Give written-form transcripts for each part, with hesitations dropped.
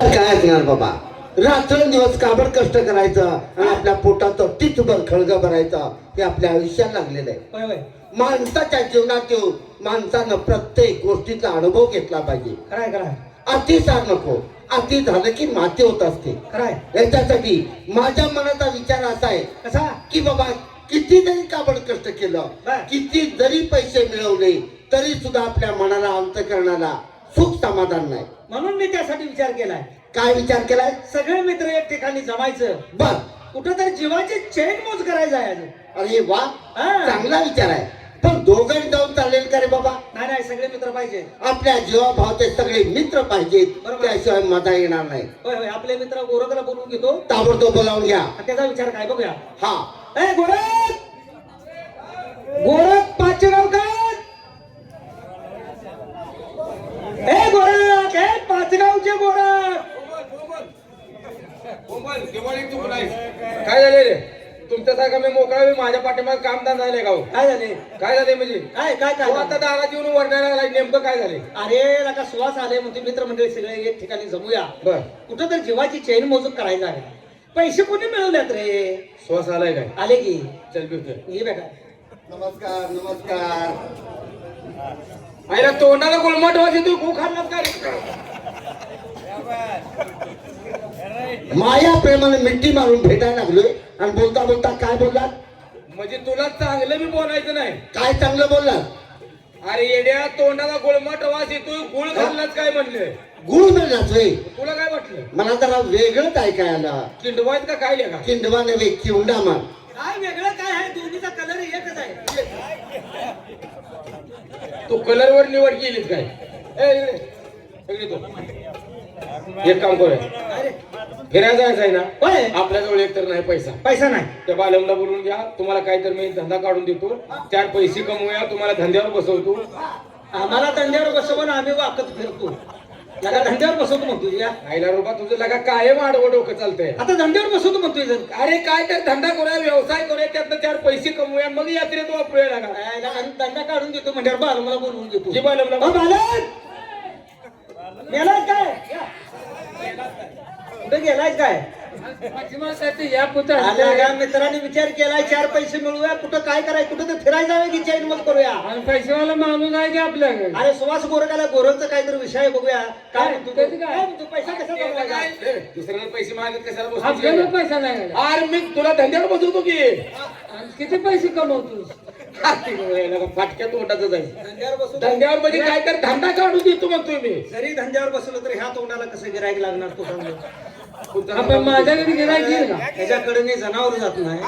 काय असणार बाबा, रात्रंदिवस काबड कष्ट करायचं आणि आपल्या पोटाचं टिचभर खळग भरायचं हे आपल्या आयुष्यात लागलेलं आहे. माणसाच्या जीवनात येऊन माणसानं प्रत्येक गोष्टीचा अनुभव घेतला पाहिजे. खराय अतिसार नको, अति झालं की माती होत असते. खराय. याच्यासाठी माझ्या मनाचा विचार असा आहे कसा की बाबा किती जरी काबड कष्ट केलं, बर. किती जरी पैसे मिळवले तरी सुद्धा आपल्या मनाला अंतःकरणाला सुख समाधान नाही. म्हणून मी त्यासाठी विचार केलाय. काय विचार केलाय? सगळे मित्र एक ठिकाणी जमायचं, बर. कुठंतरी जीवाची चैन मोज करायचं आहे. अरे वा, हा. चांगला विचार आहे. पण दोघं जाऊन चालेल का रे बाबा? नाही नाही, सगळे मित्र पाहिजे. आपल्या जीवाभावचे सगळे मित्र पाहिजेत, बरोबर. त्याशिवाय मजा येणार नाही. होय होय, आपले मित्र गोरखला बोलवून घेतो, ताबडतोब बोलावून घ्या. त्याचा विचार काय बघूया. हा. ए गोरख, गोरख पाचगावकर, ए गोरख, ए पाचगावचे गोरख. काय झाले रे? तुमच्यासारखा मी मोकळा मी माझ्या पाठीमागे कामदार झाले गाव. काय झाले? काय झाले म्हणजे? काय काय तो आता काय दारात येऊन वरडायला लागलाय. नेमकं काय झाले? अरे लका सुवास आले म्हणते मित्रमंडळी सगळे एक ठिकाणी जमूया, बर. कुठं तर जीवाची चैन मोजून करायचं आहे. पैसे कोणी मिळवल्यात रे? श्वास आलाय काय? आले की चल भेटूया. हे बघा. नमस्कार नमस्कार. आईला तोंडाला गुळमट वाजते, तू खूप खाल्लास का रे? माया प्रेमाने मिठी मारून भेटायला लागलोय आणि बोलता बोलता काय बोललात? म्हणजे तुला चांगलं मी बोलायचं नाही. काय चांगलं बोललात? अरे येड्या, तोंडाला गुळमट वास येतोय, गुळ खाल्लाच काय म्हणले? गुळ बोललाच होय. तुला काय वाटलं? मला जरा वेगळंच ऐकायला. किंडवायत का काय लेखा? किंडवा नव्हे, किवडा मान. काय वेगळं काय आहे? दोन्हीचा कलर एकच आहे. तू कलर वर निवड केलीस काय? ए इकडे. इकडे तू. एक काम करूया, अरे फिरायला जायचं आहे ना? होय. आपल्याजवळ एक तर नाही पैसा. पैसा नाही. त्या बालमला बोलून घ्या, तुम्हाला काहीतरी मी धंदा काढून देतो, 4 पैसे कमवूया, तुम्हाला धंद्यावर बसवतो. आम्हाला धंद्यावर बसवून आम्ही वाकत फिरतो. लगा धंद्यावर बसवतो म्हणतोय या. आईला रुपा तुझं लगा कायम आडवं डोकं चालतंय. आता धंद्यावर बसवतो म्हणतोय जर. अरे काय तर धंदा करूया, व्यवसाय करूया, त्यातनं 4 पैसे कमवूया, मग यात्रेत वापरूया लागा. धंदा काढून देतो म्हणल्यावर बालमला बोलवून देतो. जी बालमला अहो, बालक! गेलायस काय? कुठे गेलायस काय? या आल्या मित्रांनी विचार केलाय 4 पैसे मिळवूया, कुठं काय करायचं, कुठं तर फिरायला जावे की चैन मग करूया. पैसेवाला माणूस आहे की आपल्याकडे? अरे सुवास गोरखाला गोरखचा काहीतरी विषय बघूया. काय म्हणतो तू? त्याचं काय? काय म्हणतो? पैसा कसा जमवायचा? दुसऱ्याला पैसे मागत कशाला आपल्याला बसतो? पैसा नाही. अरे मी तुला धंद्यावर बसवतो की. किती पैसे कमवतोस? फाटक्या तोंडाचं जायचं. धंद्यावर बसून धंद्यावर म्हणजे काय तर धंदा काढून देतो म्हणतोय मी. जरी धंद्यावर बसलो तर ह्या तोंडाला कसं गिरायक लागणार तू सांग. आपण माझ्याकडे गिरायक येईल का? त्याच्याकडे मी जनावर जात नाही,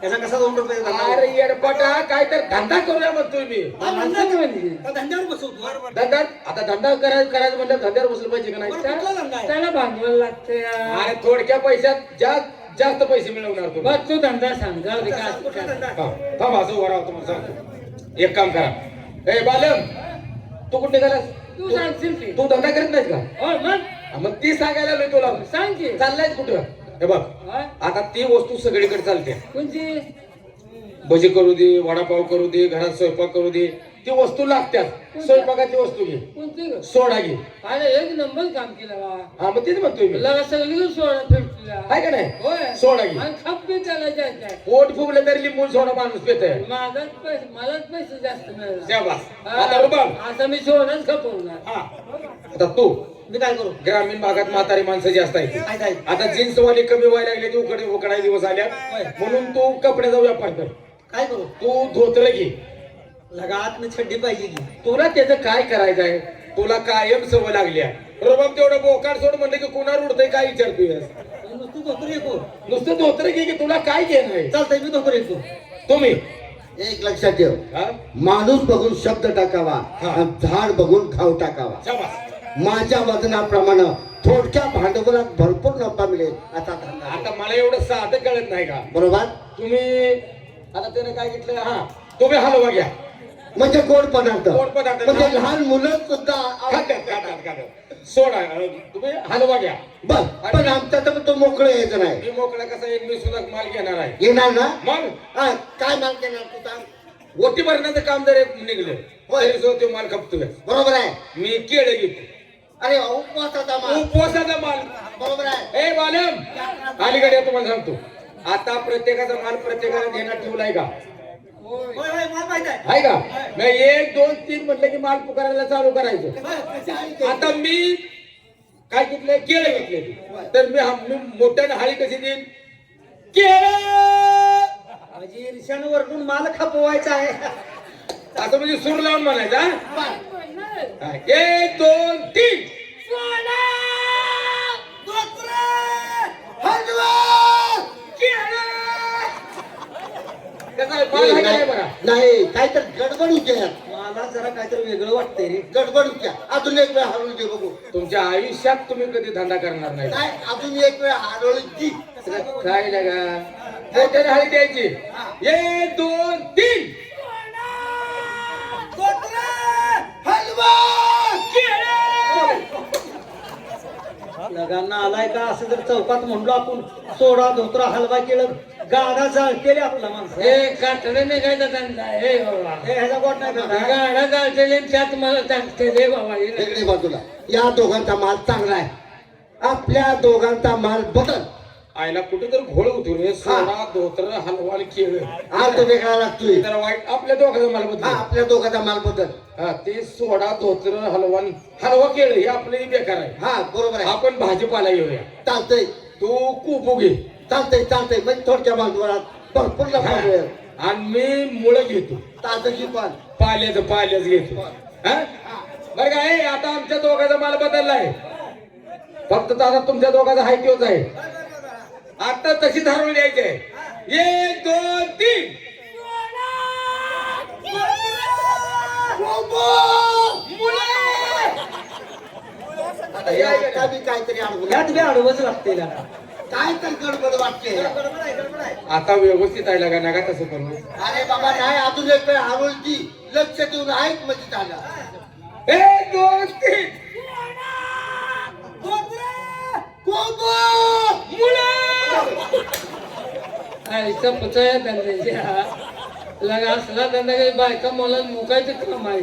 त्याचा कसा 2 रुपये जाणार? अरे येडपटा, काय तर धंदा करूया म्हणतोय मी. हा, माणसाचं म्हणजे. का धंद्यावर बसवतो? धंदा आता धंदा करायचं म्हणलं धंद्यावर बसलं पाहिजे का नाही? बरं, कुठला धंदा आहे? त्याला भांडवल लागते. अरे थोडक्या पैशात जास्त पैसे मिळवणार तू. बस तू धंदा सांग. जाऊ दे काय कुठला धंदा? थांब असं उभा राहा, तुम्हाला सांगतो. एक काम करा. ए बालम, तू कुठे गेलास? तू सांगशील की. तू धंदा करत नाहीस का? हो मग मग ती सांगायला मी तुला. सांग की. चाललाय कुठं? हे बघ, हा? आता ती वस्तू सगळीकडे चालते. कोणची? भजी करू दे, वडापाव करू दे, घरात स्वयंपाक करू दे, ती वस्तू लागतात. स्वयंपाकाची वस्तू घे, कोणती ग? सोडा घे. अरे एक नंबर काम केलं बा. हा मग तेच म्हणतोय मी. लगा सगळी सोडा फिरतुला. आहे का नाही? होय. सोडा घे. आणि खप बी त्याला जायचं. पोट फुगलं तरी लिंबू सोडा माणूस पेत आहे. माझाच पैसे मलाच पैसे जास्त मिळाले. शाबास. आता रुबाब. आता मी सोडाच खपवणार. हा. आता तू मी काय करू? ग्रामीण भागात म्हातारी माणसं जास्त आहेत. काय काय? आता जीन्स वाली कमी व्हायला लागली, ती उकडाय दिवस आल्या, म्हणून तू कपड्याचा व्यापार कर. काय करू? तू धोतर घे. लगात मी छड्डी पाहिजे की. तुला त्याचं काय करायचं आहे? तुला कायम सवय लागली आहे. रुबाब तेवढं बोकाड सोड म्हणलं की कुणावर उडतंय काय विचारतोय? नुसतं धोतर ऐकू. नुसतं धोतर घे की तुला काय घेणं आहे? चालतंय, मी धोतर ऐकू. तुम्ही एक लक्षात ठेव, हा? माणूस बघून शब्द टाकावा हा. आणि झाड बघून घाव टाकावा. शाबास. माझ्या वजनाप्रमाणे थोडक्या भांडवलात भरपूर नफा मिळेल असा धंदा आहे. आता मला एवढं साधं कळत नाही का? बरोबर? तुम्ही आता त्याने काय घेतलं? हा, तुम्ही हलवा घ्या. म्हणजे गोड पदार्थ. गोड पदार्थ. म्हणजे लहान मुलं सुद्धा खात्यात. सोडा. तुम्ही हलवा घ्या. बस. पण आमच्या तर तो मोकळं यायचं नाही. मी मोकळा कसा येईल? मी सुद्धा माल घेणार आहे. येणार ना? मग हा, काय माल केला तू सांग? ओटी भरण्याचं काम जर निघलं होय. तरी सुद्धा तो माल खपतोय. बरोबर आहे. मी केळं घेतो. अरे उपवासाचा माल. उपवासाचा माल अलीकडे तुम्हाला सांगतो, आता प्रत्येकाचा माल प्रत्येकाला देण्यात ठेवलाय का? होय. होय होय मला माहित आहे. आहे का? नाही 1 2 3 म्हटलं की माल पुकारायला चालू करायचं. आता मी काय घेतलंय? केळं घेतले. तर मी मोठ्याने हाळी कशी देईन? केळं म्हणजे ईर्ष्यानं वरडून माल खपवायचा आहे. असं म्हणजे सूर लावून म्हणायचं. हा? 1 2 3 त्याचा माल आहे का नाही बघा? नाही काय तर गडबड होत्या मला जरा काहीतरी वेगळं वाटतंय रे. गडबड होत्या. अजून एक वेळ हरवली दे बघू. तुमच्या आयुष्यात तुम्ही कधी धंदा करणार नाही. काय अजून एक वेळ हरवली दी. काय लगा मोठ्याने हाळी द्यायची. 1 2 3 लगांना आलाय का असं जर चौकात म्हणलो आपण सोडा धोत्रा हलवा केलं गाडा जळतेले आपला माणसं. हे कातडे निघायचा धंदा हे बाबा. हे ह्याचा गोट नाही फिरणार. गाडा चालते त्यात मला टाकते रे बाबा. वेगळी बाजूला या दोघांचा माल चांगला आहे. आपल्या दोघांचा माल बदल. आईला कुठेतरी घोळ होतो रे. सोडा धोत्र हलवा आणि केळं. हा तो वेगळा लागतोय. तर वाईट आपल्या दोघांचा मला हा बदल. आपल्या दोघांचा माल बदल. हा ते सोडा धोत्र हलवा हलवा केळं हे आपलंही बेकार आहे. हा बरोबर आहे. आपण भाजीपाला घेऊया. चालतंय तू कुपू घे चालतंय चालतंय म्हणजे थोडक्या भांडवलात भरपूर नफा मिळेल. आणि मी मुळं घेतो. ताजगी पण पाल्याच घेतो. हा? बरं का? हे आता आमच्या दोघांचा माल बदललाय. फक्त आता तुमच्या दोघांचा हाय तोच आहे. आता तशी धरून द्यायची आहे. 1 2 3 आता या बी काहीतरी अडवलं. यात बी अडवच लागते ना. काय तर गडबड वाटते. गडबड आहे, गडबड आहे. आता व्यवस्थित आहे का नका तसं करू. अरे बाबा नाही अजून एक वेळ हरवली लक्ष देऊन ऐक म्हणजे झालं. 1 2 3 आईचा पचया धंद्याच्या लगा असला धंदा काही बायका मला मुकायचं काम आहे.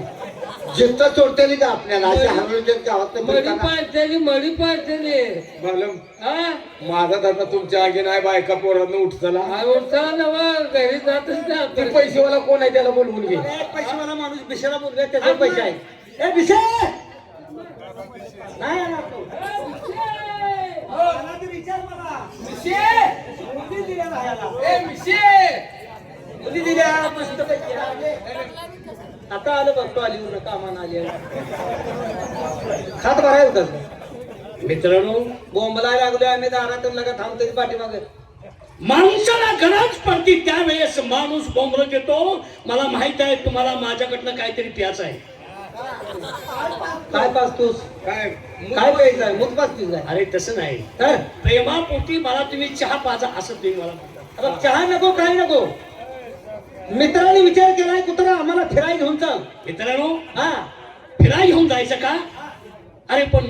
जिथं सोडते का आपल्याला अशा हरवलीच्या गावात मडी पाडते मालम हा माझा दादा तुमच्या आगे नाही. बायका पोरांना उठ चला. उठताना नवा घरी जातच ना ते पैसेवाला कोण आहे त्याला बोलवून घे. एक पैसेवाला माणूस बिशाला बोलूया त्याचे पैसे आहे. ए बिशे नाही येणार तू. मला ते विचार मला. मुली दिल्या राहायला. मुली दिल्या मस्त पैकी. आता आलं बघतो अलीवर कामानं आली. खात भराय होता मित्रांनो बोंबला लागलोय आम्ही दारातून लगा थांबतोय पाठीमागे. माणसाला गरज पडती त्यावेळेस माणूस बोंबरत येतो. मला माहित आहे तुम्हाला माझ्याकडनं काहीतरी प्यायचं आहे. काय पाचतोस? काय काय प्यायचं आहे? मूत पाचतीस आहे. अरे तसं नाही. तर प्रेमापोटी मला तुम्ही चहा पाजा असं तुम्ही मला म्हणता. आता चहा नको काय नको. मित्रांनी विचार केलाय कुत्रा आम्हाला फिरायला घेऊन चाल. मित्रांनो हा फिराय घेऊन जायचं का? अरे पण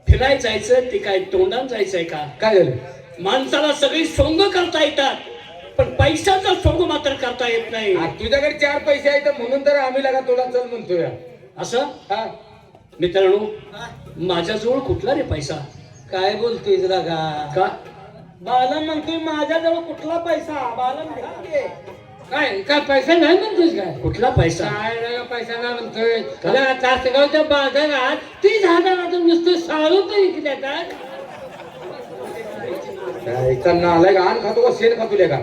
फिराय जायचं ते काय तोंडात जायचंय का? काय झालं? माणसाला सगळी सोंग करता येतात पण पैशाचा सोंग मात्र करता येत नाही. तुझ्याकडे 4 पैसे आहेत म्हणून तर आम्ही लगा तुला चल म्हणतोय. असं हा मित्रांनो माझ्याजवळ कुठला रे पैसा? काय बोलतोय लगा? का बालन म्हणतोय माझ्याजवळ कुठला पैसा? बालन घे. काय काय पैसा नाही म्हणतोस काय? कुठला पैसा? काय नाही पैसा नाही म्हणतोय. तुला तासगावच्या बाजारात 30,000 नुसतं साळू तरी विकल्यात. नालाय का? आण खातो का शेण खातो का?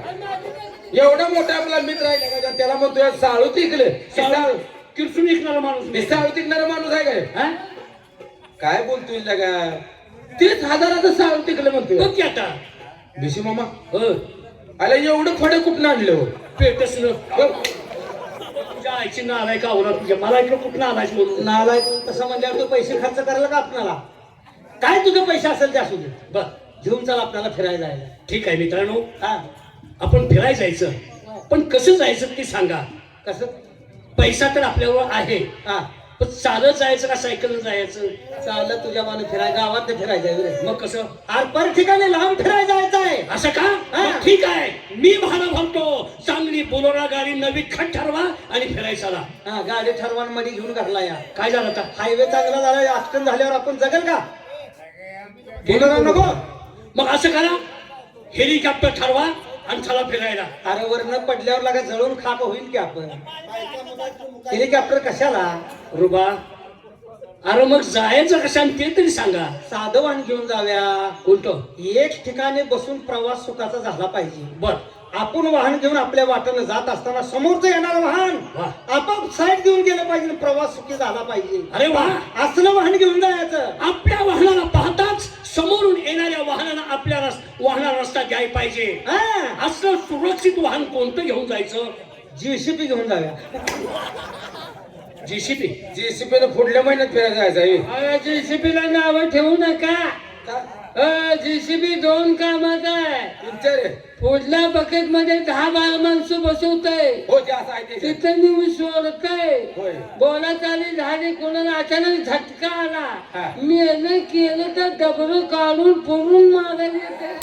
एवढा मोठा आपला मित्र आहे का त्याला म्हणतोय साळू तिकले. साळू किरसून विकणारा माणूस मी. साळू तिकणारा माणूस आहे काय? हा? काय बोलतोय लगा? 30,000 साळू तिकले म्हणतोय. बघ की आता बिशी मामा हो आला एवढं फडे कुठं आणलं हो? पेटच न तुझ्या आईची नालाय का होणार तुझ्या? मला इकडे कुठं आलायच म्हणून नालाय तसं म्हणल्यावर तू पैसे खर्च करायला का आपल्याला? काय तुझे पैसे असेल ते असू दे. बर घेऊन चाल आपल्याला फिरायला जायला. ठीक आहे मित्रांनो हा आपण फिरायला जायचं पण कसं जायचं ते सांगा. कसं? पैसा तर आपल्यावर आहे हा पण चालत जायचं का सायकलनं जायचं? चाललं तुझ्या माने फिराय गावात फिरायचं रे. मग कसं? अरे पर ठिकाणी लांब फिरायला जायचं आहे. असं का? मग ठीक आहे मी भाडं भरतो. चांगली बोलोरा गाडी नवी खट ठरवा आणि फिरायला चला. हा गाडी ठरवांमध्ये घेऊन घातला या. काय झालं आता? हायवे चांगला झाला. ऍक्सिडेंट झाल्यावर आपण जगेल का? बोलणार नको. मग असं करा, हेलिकॉप्टर ठरवा आणि चला फिरायला. अरे वरनं पडल्यावर लागा जळून खाक होईल की आपण. हेलिकॉप्टर कशाला? रुबा, अरे मग जायचं कशाने ते तरी सांगा. साधं वाहन घेऊन जाव्या. कोणतं? एक ठिकाणी बसून प्रवास सुखाचा झाला पाहिजे. बर. आपण वाहन घेऊन आपल्या वाटेनं जात असताना समोरचं येणार वाहन वाह. आपाप साईड घेऊन गेलं पाहिजे, प्रवास सुखी झाला पाहिजे. अरे वा, असलं वाहन घेऊन जायचं. आपल्या वाहनाला पाहताच समोरून येणाऱ्या वाहनाला आपल्या वाहनाला रस्ता द्यायला पाहिजे. हा, असं सुरक्षित वाहन कोणतं घेऊन जायचं? जीसीपी घेऊन जाव्या. जेसीबी. JCP नं पुढल्या महिन्यात फिरायला जायचं आहे. जेसीबीला नाव ठेवू नका. जेसीबी 2 कामाचा आहे. तुमच्या रे पुढल्या बकेट मध्ये 10-12 माणसं बसवतंय, हो ते असं आहे ते. तिथं नेऊन सोडतंय. होय. बोला चाली झाली, कोणाला अचानक झटका हा. आला, मी यानं केलं तर डबरं काढून पुरून मारायला येते.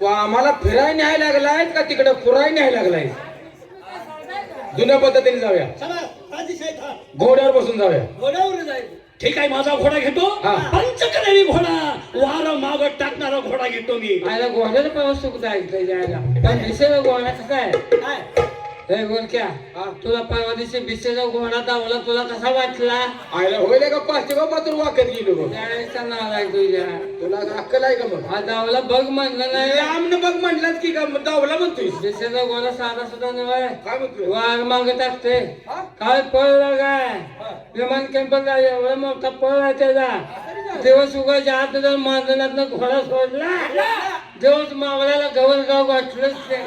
आम्हाला फिरायला न्यायला लागलाय का तिकडे पुराय न्यायला लागलाय? जुन्या पद्धतीने जाऊया, घोड्यावर बसून जाऊया. घोड्यावर जायचं. ठीक आहे, माझा घोडा घेतो. हा. पंचकलेरी घोडा, वारा मागत टाकणारा घोडा घेतो मी. आयला घोड्याला प्रवास सुख जायचं जायला, पण दिसेला घोडा कसा आहे? काय? हे गोरक्या, तुला परवा दिवशी बिसेचा घोडा दावला, तुला कसा वाटला? आयला होईल का पाचशे का मात्र वाकत गेलो बघ. त्यावेळेचा नाव आहे तुझ्या. तुला अक्कल आहे का मग? हा दावला बघ म्हणलं नाही. लांबनं बघ म्हटलाच की का दावला म्हणतोय. बिसेचा घोडा साधा सुद्धा नव्हे, काय म्हणतोय? वार माग टाकते. हा? काय पळला काय? विमान कॅम्पला एवढा मोठा पळ आहे त्याचा. दिवस उगाच्या आत जर मांजनातनं घोडा सोडला, दिवस मावळ्याला गवरगाव गाठलंच ते.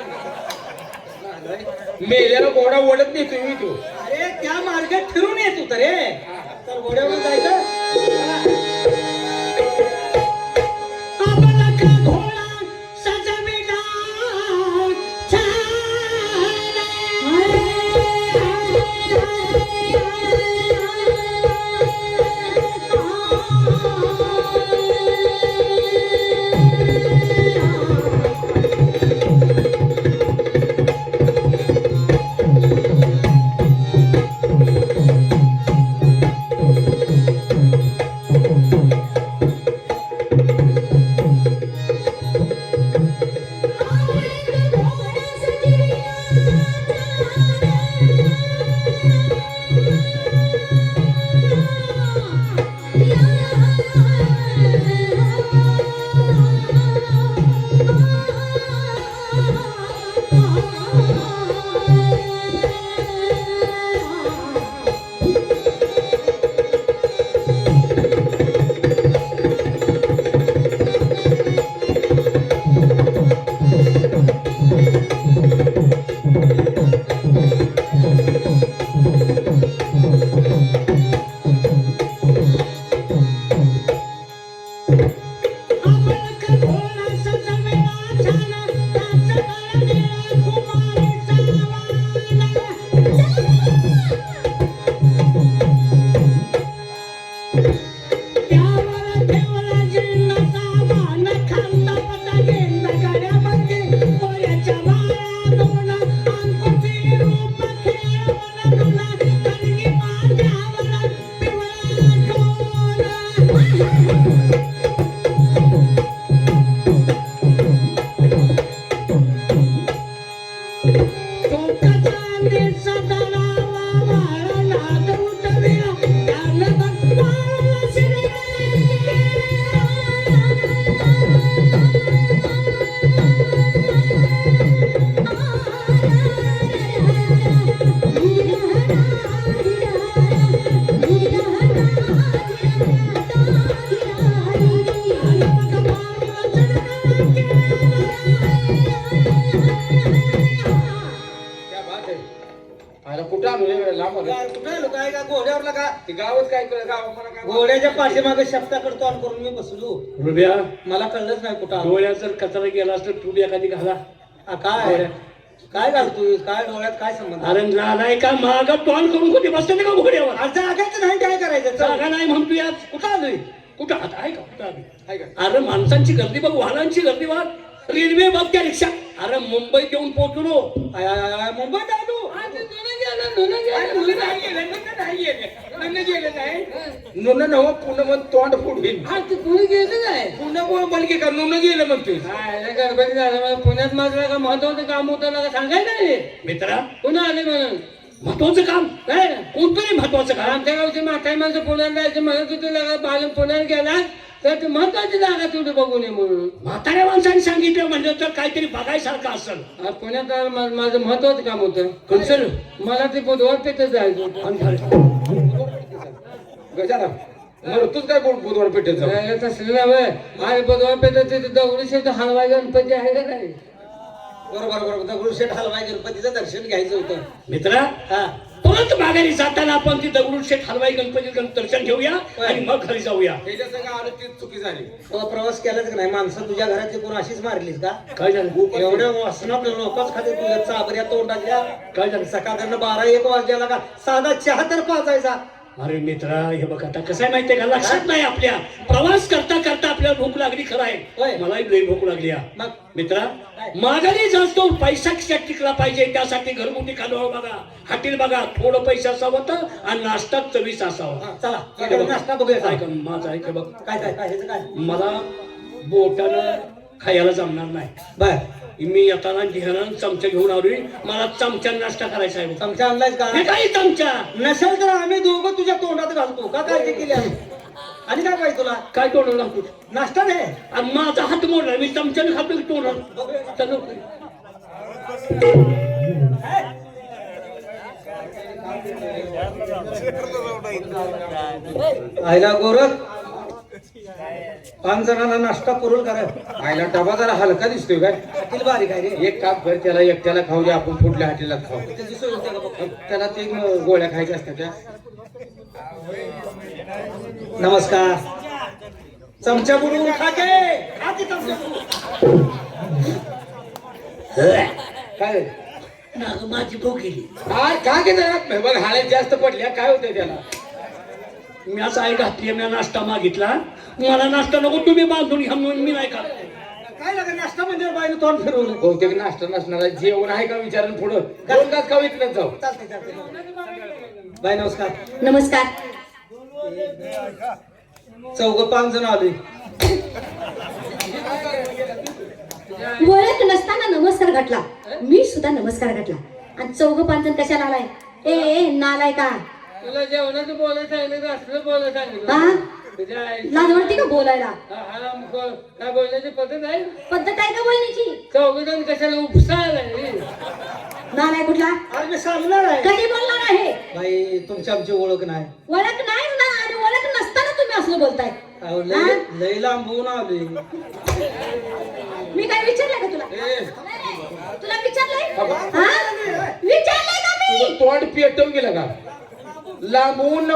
मेल्याला घोडा ओढत नाही तुम्ही तू. अरे त्या मार्गात फिरून येत होत रे. तर घोड्यावर जायचं. कुठं आलो रे लांब आलो. कुठे आलो काय का घोड्यावरला का? ते गावच काय गाव मला काय घोड्याच्या पाठीमागे शब्दाकडे तोंड करून मी बसलो. रुबया, मला कळलंच नाही कुठं आलो. डोळ्यात जर कचरा गेला असतर तू बी एखादी घाला. काय काय घालतोय? काय डोळ्यात काय संबंध? अरे नालाय का, माग तोंड करून कुठे बसते का घोड्यावर? अरे जागाच नाही, काय करायचं? चल. जागा नाही म्हणतो यार. कुठं आलोय? कुठं आता आहे का? कुठं आली? आहे का? अरे माणसांची गर्दी बघ, वाहनांची गर्दी बघ, रेल्वे बघ, त्या रिक्षा. अरे मुंबईत येऊन पोहोचलो. मुंबईत आलो. नुन नव पुन्हा मग तोंड फुडवीन कुणी गेलं काय पुन्हा बलके का नुन गेलं म्हणतोय गडबडी झालं मला पुण्यात माझं का महत्वाचं काम होतं ना सांगायचं नाही मित्रा पुन्हा आले म्हणून महत्वाचं काम काय कोणतरी महत्वाचं काम आमच्या गावची म्हातारी माणसं पुण्यात जायचं म्हणत होते लगा बाजून पुण्यात गेला तर ते महत्वाची जागा तुझं बघू नये म्हणून म्हाताऱ्या माणसाने सांगितलं म्हणजे तर काहीतरी बघायसारखं असेल आज पुण्यात माझं महत्वाचं काम होतं कसं मला ते बुधवार पेठेत जायचं होतं गजाराम मरतोच काय बुधवार पेठेत जाऊ तसलं नव्हे आज बुधवार पेठेत तिथे दगडूशेठ हलवाई गणपती आहे का नाही बरोबर दगडूशेठ हलवाई गणपतीचं दर्शन घ्यायचं होतं. मित्रा हा परत माघारी जाताना आपण ती दगडूशेठ हलवाई गणपतीचं दर्शन घेऊया आणि मग घरी जाऊया. त्याच्या संग आलं तीच चुकी झाली. तो प्रवास केलाच का नाही माणसं तुझ्या घरातली कोण अशीच मारलीस का? काय झालं एवढ्या वासनात लोकच खाते तुझ्या चाबऱ्या तोंडाच्या. काय झालं सकाळनं 12-1 वाजल्याला का साधा चहा तर पाजायचा. अरे मित्रा हे बघ आता कसं आहे माहितीये का लक्षात नाही आपल्या प्रवास करता करता आपल्याला भूक लागली खरं होय. आहे मलाही लई भूक लागली आहे. मग मित्रा माघारी जास्त पैसा खिशात टिकला पाहिजे त्यासाठी घरगुती खालो बघा हॉटेल बघा थोडं पैसा असावं तर आणि नाश्ता चवीस असावा. हा, चला इकडे नाश्ता बघूया. काय कर माझा ऐक बघ काय ह्याचं काय मला बोटानं खायला जमणार नाही. बर मी येताना घेणं चमचा घेऊन आलोय मला चमचा नाश्ता करायचा आहे. चमचा आणलायच का? हे काय चमचा नसेल तर आम्ही दोघं तुझ्या तोंडात घालतो का काळजी केली आहे? आणि काय पाहिजे तुला? काय तोंड लागतो नाश्ता नाही. आणि माझा हात मोडला मी चमच्याने खातो की तोंड चलो आयला गोरख 5 जणांना नाश्ता पुरवल करा. आईला डबा जरा हलका दिसतोय काय. हॉटेल बारीक आहे रे. एक काम कर त्याला एकट्याला खाऊ दे आपण पुढल्या हॉटेलात खाऊ. त्याची सोय होते का बघ. त्याला ते गोळ्या खायच्या असतात त्या. नमस्कार. चमचा बुडवून खा की चमचा बुडवून. काय नाग माझी भूक गेली. का की जरा बघ हाळ्यात जास्त पडल्या काय होतंय त्याला. मी असं आई घातली मी नाश्ता मागितला मला नाश्ता नको तुम्ही बांधून घ्या म्हणून मी नाही खात. काय लागेल नाश्ता म्हणजे बाईने तोंड फिरवलं. बहुतेक नाश्ता नसणार आहे. जेवण आहे का विचारून पुढं 2 तास खाऊ इथलं जाऊ. चालते बाई नमस्कार. नमस्कार. 4-5 जण आलोय. ओळख नसताना नमस्कार घातला मी सुद्धा नमस्कार घातला आणि 4-5 जण कशाला आलाय? ए नालाय का तुला जेवणाचं बोलायला सांगितलं का असलं बोलायला सांगितलं हा तुझ्या आई- लाज वाटते का बोलायला? काय बोलण्याची पद्धत आहे पद्धत आहे का बोलण्याची? चौघजण कशाला उपसायला नालाय कुठला? अरे मी सांगणार आहे. कधी बोलणार आहे? बाई तुमची आमची ओळख नाही. ओळख नाही ना आणि ओळख नसताना तुम्ही असलं बोलताय. अहो, हा? लय लांबून आलोय. मी काय विचारलंय का तुला? तुला विचारलंय? हा? विचारलंय का मी? तुझं तोंड पेटवून गेलं का. लांबून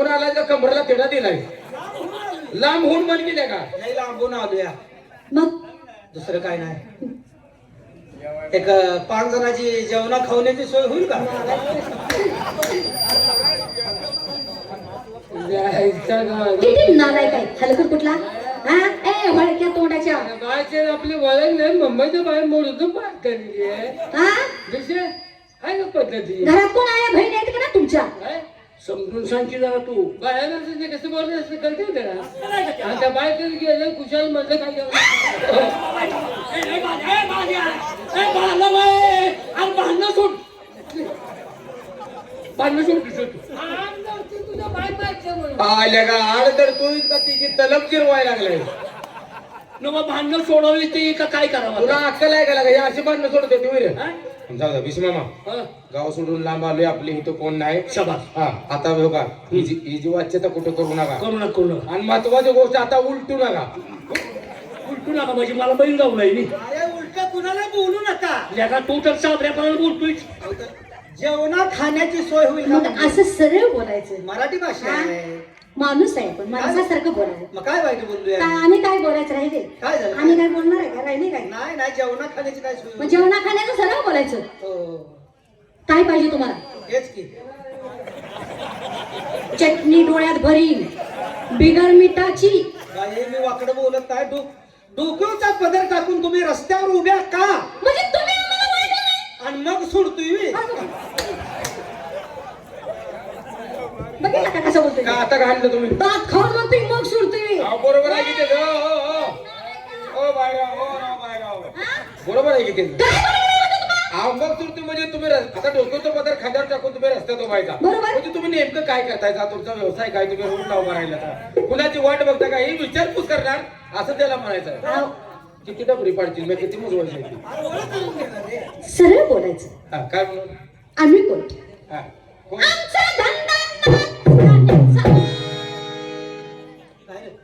आला तर कमरला तेढा दिलाय. लांबून मन गेल्या का. लय लांबून आलोय. मग दुसरं काय नाही. एक 5 जणांची जेवणा खावण्याची सोय होईल का? किती नालायक आहे हलकट कुठला? हा ए हळक्या तोंडाच्या. बाहेरचे आपली वळण नाही मुंबईच्या बाहेर मोडतो पाठ केलेली आहे हा विषय आहे का पद्धती घरात कोण आहे? बहीण आहेत का ना तुमच्या? काय? समजून सांग की जरा तू बाहेर ते कसं बोलत असं कळते त्याला आणि त्या बाहेर गेलं कुशाल मधलं काय भांडणं सोड तुझ्या बाय पाहिजे म्हणून आल्या का आड तर तू इतका तिची तलब जिरवायला लागलाय. न भांडणं सोडवली ते का काय करावं तुला अक्कल आहे का लागा. हे अशी भांडणं सोडत होती वीर. हा? जाऊ द्या विसमामा हा. गाव सोडून लांब आलोय आपली इथं कोण नाही. शाबास हा आता बघा ही जी वाच्यता कुठं करू नका. करू नका आणि महत्वाची गोष्ट आता उलटू नका. उलटू नका म्हणजे मला बैल जाऊ नाही अरे उलट कुणाला बोलू नका. जगा तू तर साबऱ्यापणाला बोलतोय जेवणा खाण्याची सोय होईल मग का? असं सरळ बोलायचं. मराठी भाषा आहे. माणूस आहे पण माणसासारखं बोलायचं. मग काय वाईट बोललोय? काय आम्ही काय बोलायचं राहिले? काय झालं? आम्ही काय बोलणार आहे का? राहिले काय? नाही जेवणा खाण्याची काय सोय मग होईल? जेवणा खाण्याचं सरळ बोलायचं. हो काय पाहिजे तुम्हाला? हेच की. चटणी डोळ्यात भरीन बिगर मिठाची. बाई मी वाकडं बोलत नाही. डोक्याचा पदर टाकून तुम्ही रस्त्यावर उभ्या का? म्हणजे तुम्ही आम्हाला ओळखलं नाही? आणि मग सोडतोय बघितलं का कसं बोलतोय का आता घाललं तुम्ही दात खाऊन म्हणतोय मग सोडतोय अहो, बरोबर आहे की ते हो बायराव हो राव बायराव बरोबर आहे की ते अहो, मग तुम्ही म्हणजे तुम्ही आता डोक्याचं पदर खांद्यावर टाकून तुम्ही रस्त्यात उभायचा बरोबर. म्हणजे तुम्ही नेमकं काय करताय का तुमचा व्यवसाय काय तुम्ही रोडला उभा राहिला का कुणाची वाट बघता का ही विचारपूस करणार असं त्याला म्हणायचं अहो, किती डबरी पाडतील मी किती मुजवायची सरळ बोलायचं हा काय म्हणून आम्ही बोलतो हा कोण? आमचा धंदा नाचगाण्याचा.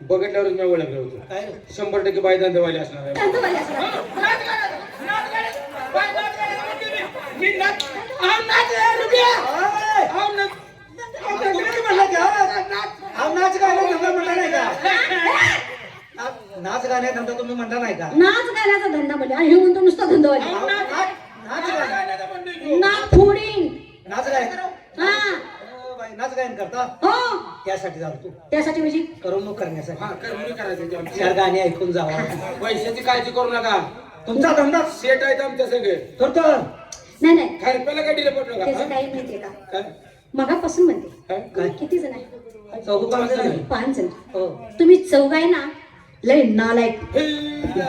बघितल्यावरच मी ओळखलं होतं 100% बायदान देवाले असणार आहे धंदावाले असणार. नाच गाण्याचा धंदा म्हणला नाही का नाच गाण्या धंदा तुम्ही म्हणता नाही का नाच गाण्याचा धंदा म्हणजे आणि हे म्हणतो नुसता धंदावाले नाक फोडीन नाच गायन हा नाच गायन करता हो त्यासाठी जातो तू त्यासाठी म्हणजे करमणूक करण्यासाठी हा करमणूक करायचं ते आमची. चार गाणी ऐकून जावा पैशाची काळजी करू नका तुमचा धंदा सेट आहेत आमच्या सगळे तर नाही नाही खायला गाडीला पडलं त्याचं का काही माहितीये का काय? मगापासून म्हणते काय? तुम्ही किती जण आहे चौघ पाच जण आहे. 5 जण हो तुम्ही चौघ आहे ना लय नालायक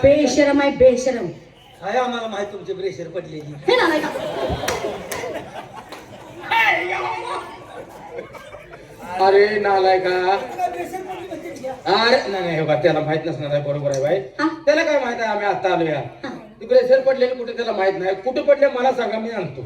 बेशरम आहे बेशरम आहे आम्हाला माहित तुमची प्रेशर पडलेली हे नालायक अरे नालाय का अरे नाही नाही, हे बघा, त्याला माहित नसणार आहे बरोबर आहे बाई हा? त्याला काय माहित आहे आम्ही आता आलो या हा. ती प्रेशर पडलेली कुठे त्याला माहित नाही कुठे पडले मला सांगा मी आणतो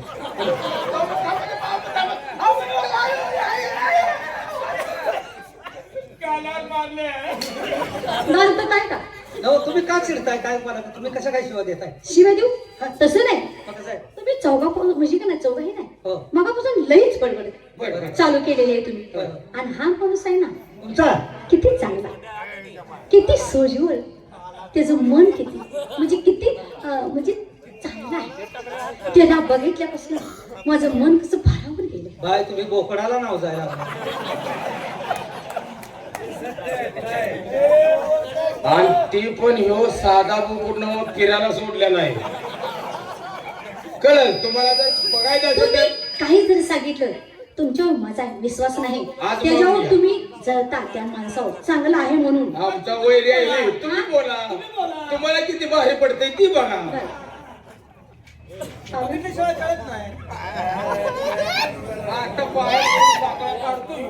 घालतो काय का हो तुम्ही का चिडताय काय मला तुम्ही कशा काय शिवा देताय शिवाय देऊ तसं नाही मग कसं आहे तुम्ही चौघा म्हणजे का नाही चौघाही नाही हो मगापासून लईच बडबड बरं. चालू केलेली आहे तुम्ही बरं. आणि हा माणूस आहे ना तुमचा किती चांगला किती सोजवळ त्याचं मन किती म्हणजे किती म्हणजे चांगलं आहे त्याला बघितल्यापासून माझं मन कसं भारावर गेलं बाय तुम्ही बोकडाला नाव जायला आणि ती पण ह्यो साधा पूर्ण फिरायला सोडलेला आहे कळलं तुम्हाला जर बघायचं असेल तुम्ही तर काही जरी सांगितलं तुमच्यावर माझा विश्वास नाही आज त्याच्यावर बोलूया. तुम्ही जळता त्या माणसावर चांगलं आहे म्हणून आमचा वैरी आहे तुम्ही बोला तुम्हाला किती भारी पडते ती बघा कळत नाही आता पाय साखळा काढतोय.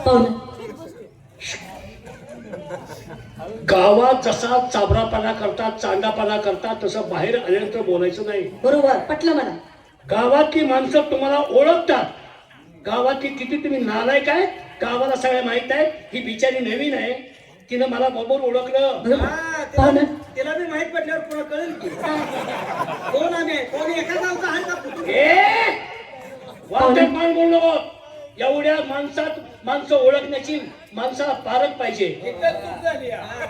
पाहुणं गावात जसा चाबरापणा करतात चांडापणा करतात तसं बाहेर आल्यानंतर बोलायचं नाही बरोबर पटलं मला गावातली माणसं तुम्हाला ओळखतात गावातली किती तुम्ही नालायक आहे गावाला सगळ्या माहित आहे ही बिचारी नवीन आहे तिनं मला बरोबर ओळखलं बरोबर पाहुणं तिला बी माहित पडल्यावर पुन्हा कळेल की कोण आम्ही कोण एका गावचा आहे का कुठून वाटत मान बोलू नको एवढ्या माणसात माणसं ओळखण्याची माणसाला पारख पाहिजे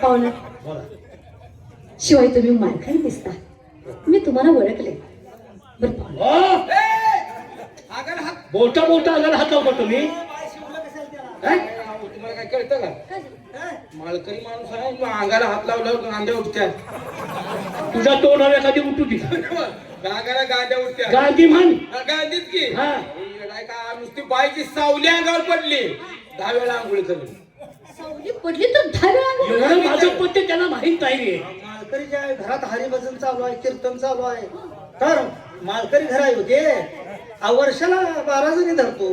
पाहुणं बोला शिवाय तुम्ही मालखानी दिसता मी तुम्हाला ओळखले बरं पाहुणं बोटा बोटा आल्याला हात लावता तुम्ही काय? तुम्हाला काय कळतं का माळकरी माणूस आहे मग अंगाला हात लावल्यावर गांड्या उठत्यात तुझा तोंडावर एखादी उठू दे अंगाला गांड्या उठत्यात गांधी म्हण गांधीत की हा. काय का नुसती बाईची सावली अंगावर पडली 10 वेळा आंघोळ झाली सावली पडली तर 10 वेळा एवढं माझं पत्ते त्याला माहित नाही मालकरीच्या घरात हरिभजन चालू आहे कीर्तन चालू आहे तर मालकरी घर आहे होते वर्षाला 12 जणी धरतो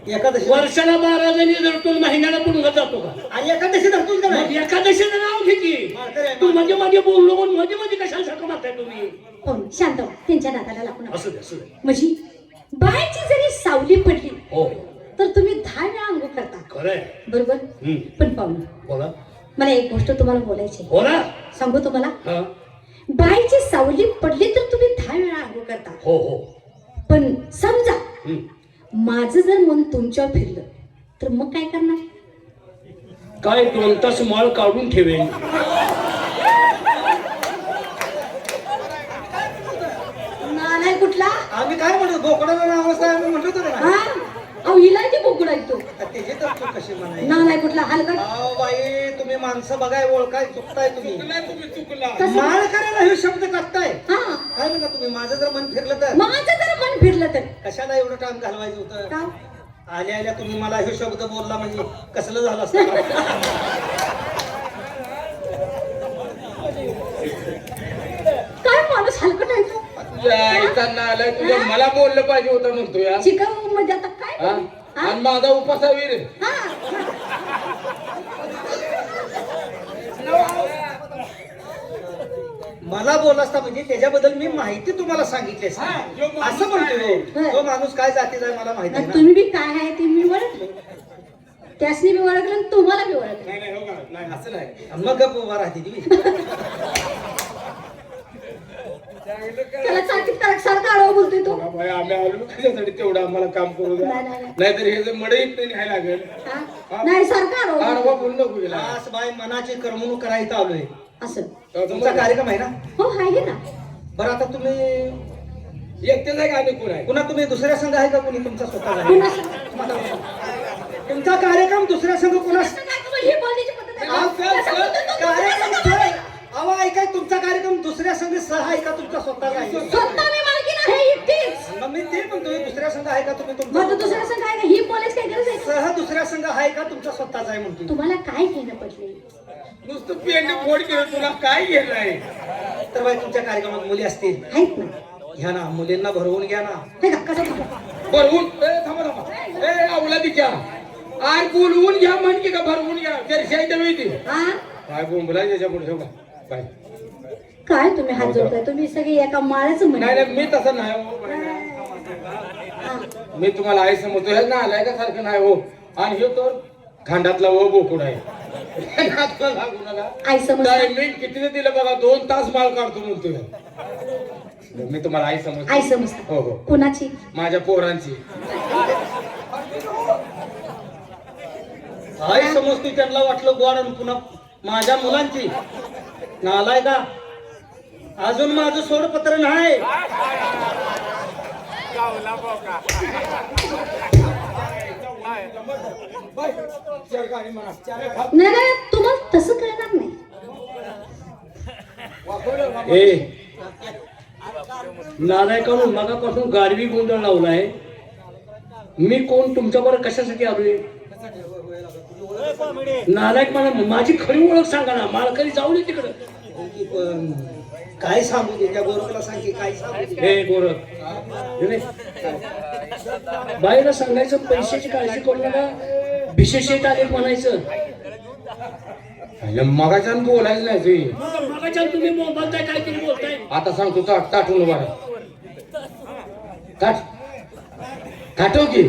एकादशी वर्षाला 12 जणी धरतो महिन्याला पुन्हा जातो का आणि एकादशी धरतो का मग नाही एकादशीचं नाव घे की तू मध्ये मध्ये बोललो पण मध्ये मध्ये कशाला सारखं मारताय तुम्ही पाहुणं शांत व्हा त्यांच्या नादाला लागू नका असू दे असू दे म्हणजे बायची जरी सावली पडली हो तर तुम्ही 10 वेळा अंघोळ करता खरंय बरोबर हम्म. पण पाहुणं बोला मला एक गोष्ट तुम्हाला बोलायची आहे. बोला सांगू तुम्हाला हा बाईची सावली पडली तर तुम्ही 10 वेळा अंघोळ करता हो हो पण समजा हम्म. माझं जर मन तुमच्यावर फिरलं तर मग काय करणार काय 2 तास माळ काढून ठेवेन नालाय कुठला आम्ही काय म्हणतो बोकडाला नाव असं आम्ही म्हणतो ना हा अहो इलायची बोकुड ऐकतो त्याची तर तू कशी म्हणाय ना नाही कुठला हलकट अहो बाई तुम्ही माणसं बघाय ओळखाय चुकताय तुम्ही तुम्ही चुकला कसं? माळ करायला हे शब्द टाकताय हा काय म्हणता तुम्ही माझं जर मन फिरलं तर माझं जर मन फिरलं तर कशाला एवढं टाइम घालवायचं होतं का आल्या आल्या तुम्ही मला हे शब्द बोलला म्हणजे कसलं झालं असतं काय माणूस हलकट ऐकतो तुझ्या आईचा नालाय तुझ्या मला बोललं पाहिजे होतं म्हणतो या शिकाऊ म्हणजे आता काय हा? आणि माझा उपासावीर हा मला बोलला असता म्हणजे त्याच्याबद्दल मी माहिती तुम्हाला सांगितली असती. असं म्हणतोय तो माणूस काय जातीचा आहे मला माहिती आहे आणि ना तुम्ही बी काय आहे ते मी ओळखले त्यासनी बी ओळखलं आणि तुम्हाला बी ओळखलं नाही नाही हो का? नाही असं नाही आणि मग गप्प उभा राहते ती त्याला चाकीत सारखा आडवा बोलतोय तो बघा बाई, आम्ही आलो त्याच्यासाठी तेवढं आम्हाला काम करू द्या नाही, नाही. नाहीतर हे जर मडई इथं न्यायला लागेल हा? नाही सारखा आडवा आडवा बोलतोय. बोल नको गेला दास बाई मनाची करमणूक करायला आलोय असं तुमचा कार्यक्रम आहे ना हो आहे ना बरं आता तुम्ही एकटेच आहे का आणि कोण आहे पुन्हा तुम्ही दुसऱ्या संघ आहे का कोणी तुमचा स्वतः पुन्हा तुमचा कार्यक्रम दुसऱ्या संघ कोणा ही बोलण्याची पद्धत आहे. अहो, त्याचा बोलतो तो कार्यक्रम दुसऱ्या संघामध्ये. अहो ऐकाय तुमचा कार्यक्रम दुसऱ्या संघ सह आहे का तुमचा स्वतःचा आहे स्वतः मी मालकीण आहे एकटीच मग मी ते म्हणतोय दुसऱ्या संघ आहे का तुम्ही मग तो तुमचा दुसऱ्या संघ आहे का ही बोलायची काय गरज आहे सह दुसऱ्या संघ आहे का तुमचा स्वतःचा आहे म्हणतोय तुम्हाला काय घेणं पडले नुसतं पेंड फोड केलं तुला काय गेलंय तर बाई तुमच्या कार्यक्रमात मुली असतील आहेत ना घ्या ना मुलींना भरवून घ्या ना हे का कसं म्हणतो? भरवून थांबा थांबा ए आवला तिच्या आय बोलवून घ्या म्हण की का भरवून घ्या चर्चा वेळी ती हा काय बोंबला त्याच्या पुढे ठेव का काय काय तुम्ही हात जोडताय तुम्ही सगळे एका माळ्याचं नाही म्हणे नाही मी तसं नाही हो बाई. हा. मी तुम्हाला आई समजतो हे ना आलाय का सारखं नाही हो आणि हे तर खांडातला व बोकुड आहे नातला लागू नका आई समज टायमिंग किती दिलं बघा 2 तास माल काढतो म्हणतोय मी तुम्हाला आई समजतो आई समजता हो हो कुणाची माझ्या पोरांची आई समजतोय त्यांना वाटलं गोड आणि पुन्हा माझ्या मुलांची नालाय का अजून माझं सोडपत्र नाही नाही नाही तुम्हाला तसं कळणार नाही ए नालायकांनो मगापासून गारवी गोंधळ लावलाय मी कोण तुमच्याबरोबर कशासाठी आलोय नालायक मला माझी खरी ओळख सांगा ना मालकरी जाऊ दे तिकडं पण काय सांगू दे त्या गोरखला सांग की काय सांगू दे हे गोरख हे नाही. बाईला सांगायचं पैशाची काळजी करू नका विशेष आले म्हणायचं मगाच्या बोलायचं नाही तुझी मगाच्या तुम्ही बोलताय काहीतरी बोलताय आता सांगतो ताटून उभा राहा. ताट ताटव की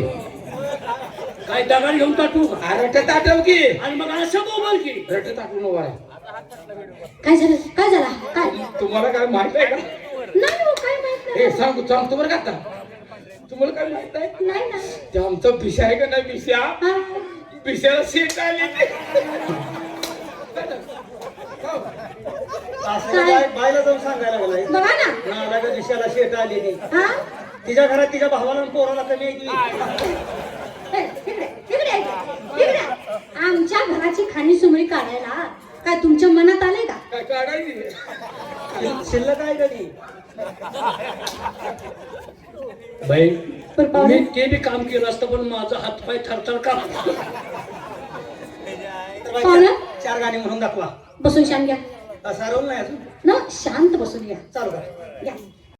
काय दगड घेऊन टाकू रट ताटव की आणि मग असं बोल की रट ताटून उभा राहा. काय झालं काय झाला काय तुम्हाला काय माहित आहे का नाही हो काय माहित हे नाही सांगतो बरं का आता तुम्हाला काय माहित आहे नाही ना ते आमचा पिशा आहे का नाही पिशा हा. पिशाला सीट आली असं बायला जाऊन सांगायला लागलाय बघा ना नाला का दिशाला शेट आलेली हा तिच्या घरात तिच्या भावाला आणि पोराला कमी आहे की हे, इकडे, इकडे. आमच्या घराची खाणी सुमरी काढायला काय तुमच्या मनात आले का काय काढायची शिल्लक आहे कधी बाई पण पाहुणे मी ते बी काम केलं असतं पण माझा हातपाय थरथर का तर बाई, पाहुणं? चार गाणी म्हणून दाखवा बसून शांत घ्या सारवलं नाही अजून ना शांत बसून घ्या चालू करा घ्या